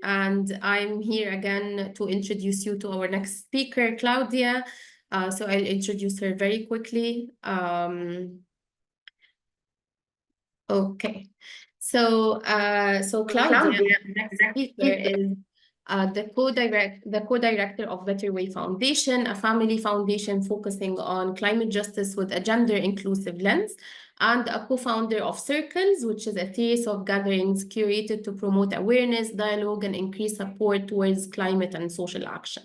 and I'm here again to introduce you to our next speaker, Claudia. So I'll introduce her very quickly. Okay. So Claudia, the next speaker, is the co-director of Better Way Foundation, a family foundation focusing on climate justice with a gender inclusive lens, and a co-founder of Circles, which is a series of gatherings curated to promote awareness, dialogue, and increase support towards climate and social action.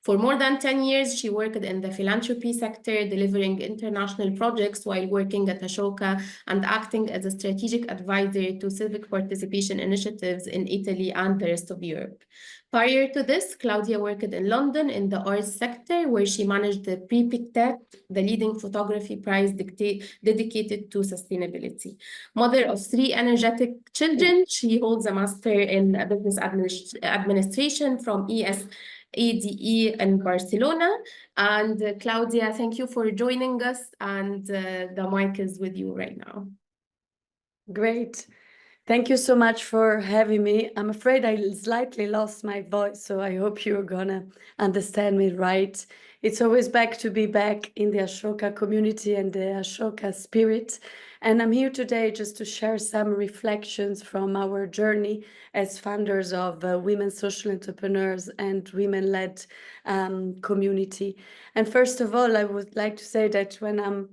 For more than 10 years, she worked in the philanthropy sector, delivering international projects while working at Ashoka and acting as a strategic advisor to civic participation initiatives in Italy and the rest of Europe. Prior to this, Claudia worked in London in the arts sector, where she managed the Prix the leading photography prize dedicated to sustainability. Mother of three energetic children, she holds a master in business administration from ADE in Barcelona. And Claudia, thank you for joining us, and the mic is with you right now. Great. Thank you so much for having me. I'm afraid I slightly lost my voice, so I hope you're gonna understand me right. It's always back to be back in the Ashoka community and the Ashoka spirit. And I'm here today just to share some reflections from our journey as founders of Women Social Entrepreneurs and Women-led community. And first of all, I would like to say that when I'm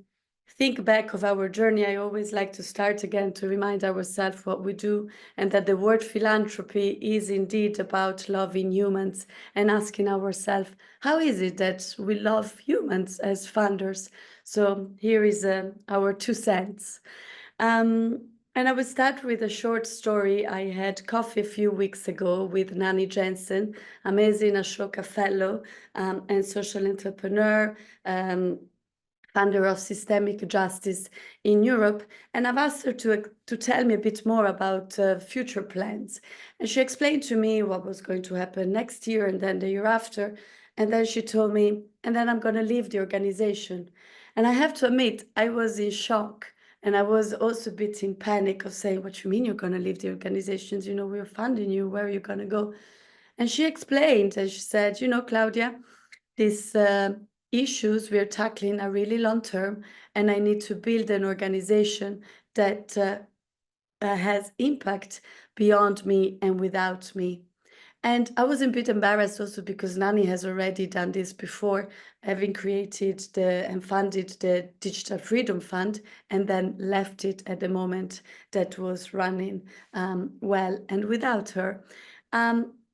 think back of our journey, I always like to start again to remind ourselves what we do, and that the word philanthropy is indeed about loving humans and asking ourselves, how is it that we love humans as founders? So here is our 2 cents. And I will start with a short story. I had coffee a few weeks ago with Nani Jensen, amazing Ashoka fellow and social entrepreneur, founder of systemic justice in Europe, and I've asked her to tell me a bit more about future plans. And she explained to me what was going to happen next year and then the year after. And then she told me, and then I'm going to leave the organization. And I have to admit, I was in shock. And I was also a bit in panic of saying, what you mean you're going to leave the organizations? You know, we're funding you. Where are you going to go? And she explained, and she said, you know, Claudia, this issues we're tackling are really long term, and I need to build an organization that has impact beyond me and without me. And I was a bit embarrassed also because Nani has already done this before, having created and funded the Digital Freedom Fund and then left it at the moment that was running well and without her.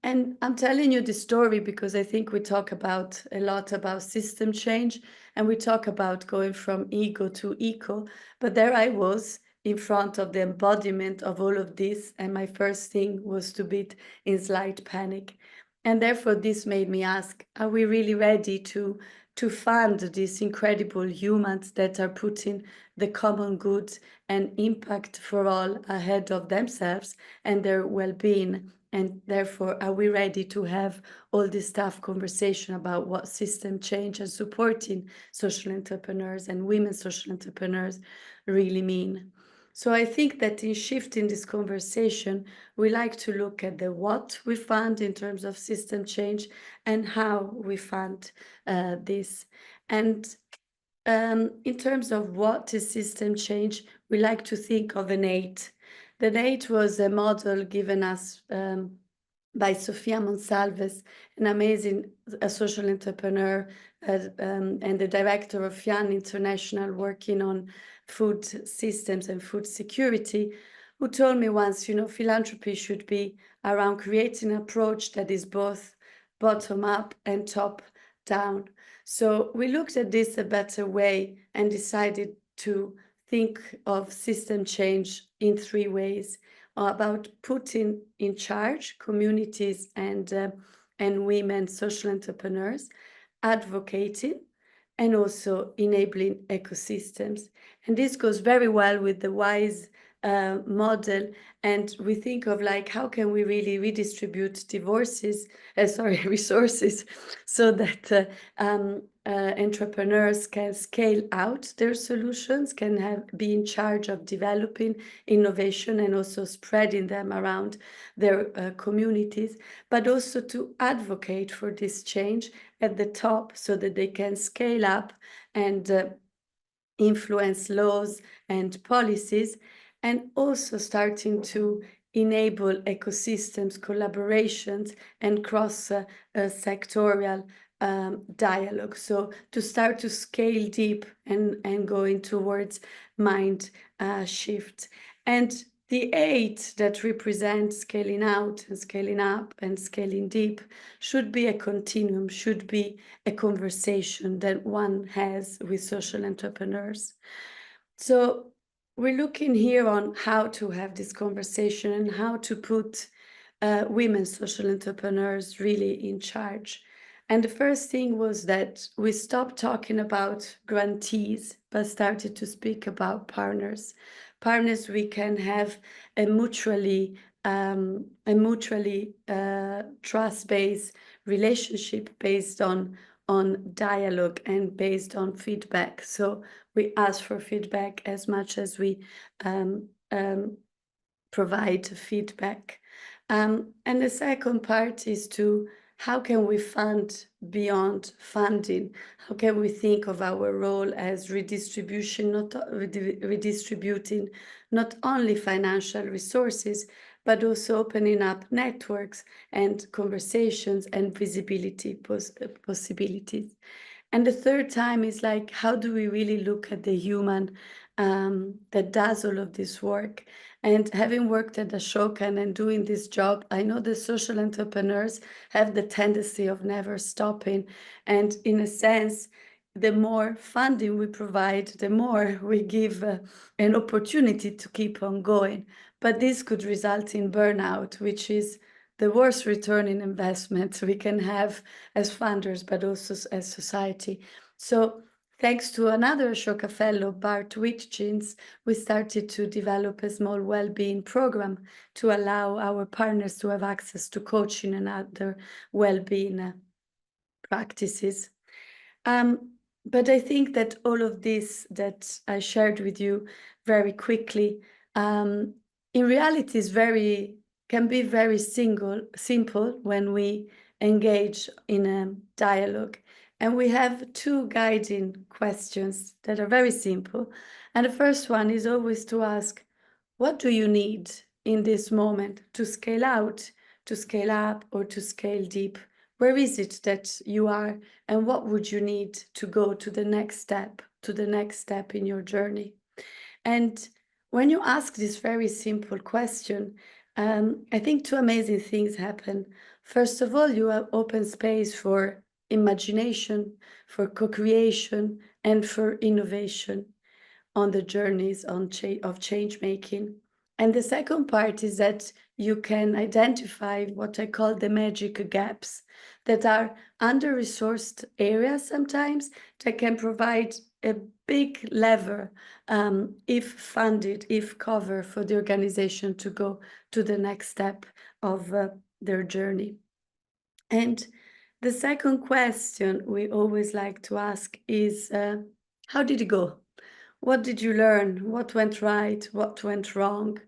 And I'm telling you this story because I think we talk a lot about system change, and we talk about going from ego to eco. But there I was in front of the embodiment of all of this, and my first thing was to be in slight panic. And therefore, this made me ask, are we really ready to fund these incredible humans that are putting the common good and impact for all ahead of themselves and their well-being? And therefore, are we ready to have all this tough conversation about what system change and supporting social entrepreneurs and women social entrepreneurs really mean? So I think that in shifting this conversation, we like to look at the what we fund in terms of system change and how we fund this. And in terms of what is system change, we like to think of an 8. The 8 was a model given us by Sofia Monsalves, an amazing social entrepreneur and the director of FIAN International, working on food systems and food security, who told me once, you know, philanthropy should be around creating an approach that is both bottom up and top down. So we looked at this a better way and decided to think of system change in 3 ways: about putting in charge communities and women social entrepreneurs, advocating, and also enabling ecosystems. And this goes very well with the WISE model. And we think of like, how can we really redistribute resources so that entrepreneurs can scale out their solutions, can be in charge of developing innovation and also spreading them around their communities, but also to advocate for this change at the top so that they can scale up and influence laws and policies, and also starting to enable ecosystems, collaborations, and cross-sectorial dialogue. So to start to scale deep and going towards mind shift. And the eight that represent scaling out and scaling up and scaling deep should be a continuum, should be a conversation that one has with social entrepreneurs. So we're looking here on how to have this conversation and how to put women social entrepreneurs really in charge. And the first thing was that we stopped talking about grantees, but started to speak about partners. Partners we can have a mutually trust-based relationship based on dialogue and based on feedback. So we ask for feedback as much as we provide feedback. And the second part is to how can we fund beyond funding? How can we think of our role as redistributing not only financial resources, but also opening up networks and conversations and visibility possibilities. And the third time is like, how do we really look at the human that does all of this work? And having worked at Ashoka and doing this job, I know the social entrepreneurs have the tendency of never stopping. And in a sense, the more funding we provide, the more we give an opportunity to keep on going. But this could result in burnout, which is the worst return in investment we can have as funders, but also as society. So thanks to another Ashoka fellow, Bart Whitchins, we started to develop a small well-being program to allow our partners to have access to coaching and other well-being practices. But I think that all of this that I shared with you very quickly, in reality can be very simple when we engage in a dialogue. And we have two guiding questions that are very simple. And the first one is always to ask, what do you need in this moment to scale out, to scale up, or to scale deep? Where is it that you are, and what would you need to go to the next step in your journey? And when you ask this very simple question, I think two amazing things happen. First of all, you have open space for imagination, for co-creation, and for innovation on the journeys of change making. And the second part is that you can identify what I call the magic gaps that are under-resourced areas sometimes that can provide a big lever if funded, if covered for the organization to go to the next step of their journey. And the second question we always like to ask is, how did it go? What did you learn? What went right? What went wrong?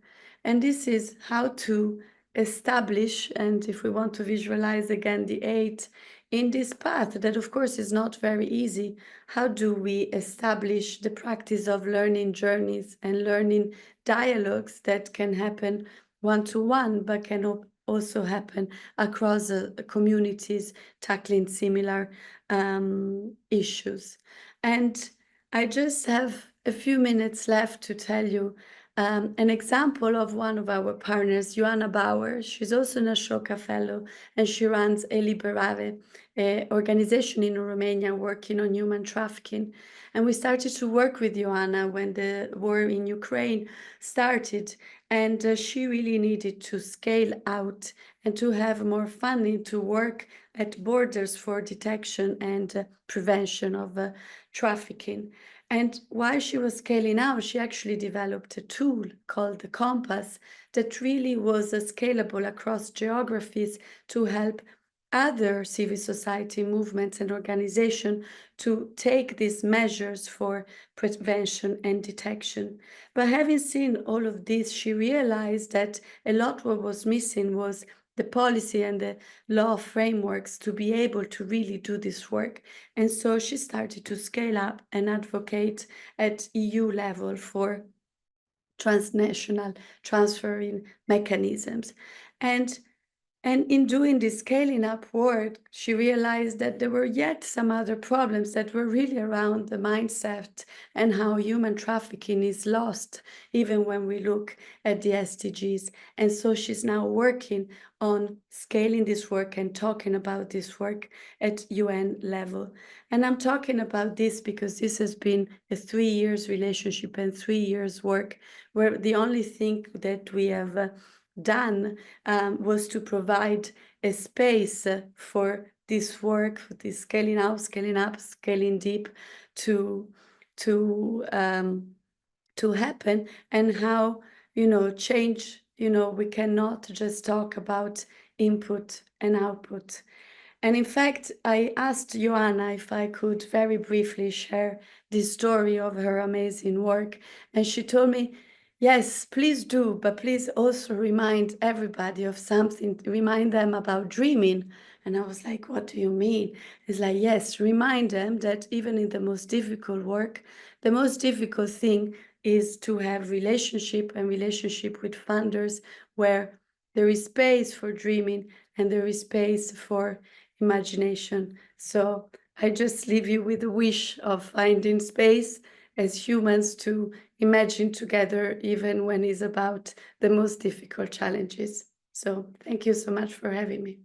And this is how to establish, and if we want to visualize again the eight in this path, that of course is not very easy. How do we establish the practice of learning journeys and learning dialogues that can happen one-to-one, but can also happen across communities tackling similar issues? And I just have a few minutes left to tell you an example of one of our partners, Joanna Bauer. She's also an Ashoka Fellow, and she runs Eliberave, an organization in Romania working on human trafficking. And we started to work with Joanna when the war in Ukraine started, and she really needed to scale out and to have more funding to work at borders for detection and prevention of trafficking. And while she was scaling out, she actually developed a tool called the Compass that really was scalable across geographies to help other civil society movements and organizations to take these measures for prevention and detection. But having seen all of this, she realized that a lot what was missing was the policy and the law frameworks to be able to really do this work. And so she started to scale up and advocate at EU level for transnational transferring mechanisms. And and in doing this scaling up work, she realized that there were yet some other problems that were really around the mindset and how human trafficking is lost, even when we look at the SDGs. And so she's now working on scaling this work and talking about this work at UN level. And I'm talking about this because this has been a 3 years relationship and 3 years work, where the only thing that we have done was to provide a space for this work, for this scaling out, scaling up, scaling deep to to um, to happen, and how change. We cannot just talk about input and output. And in fact, I asked Joanna if I could very briefly share this story of her amazing work. And she told me, yes, please do, but please also remind everybody of something, remind them about dreaming. And I was like, what do you mean? It's like, yes, remind them that even in the most difficult work, the most difficult thing is to have relationship with funders where there is space for dreaming and there is space for imagination. So I just leave you with the wish of finding space as humans to imagine together, even when it's about the most difficult challenges. So thank you so much for having me.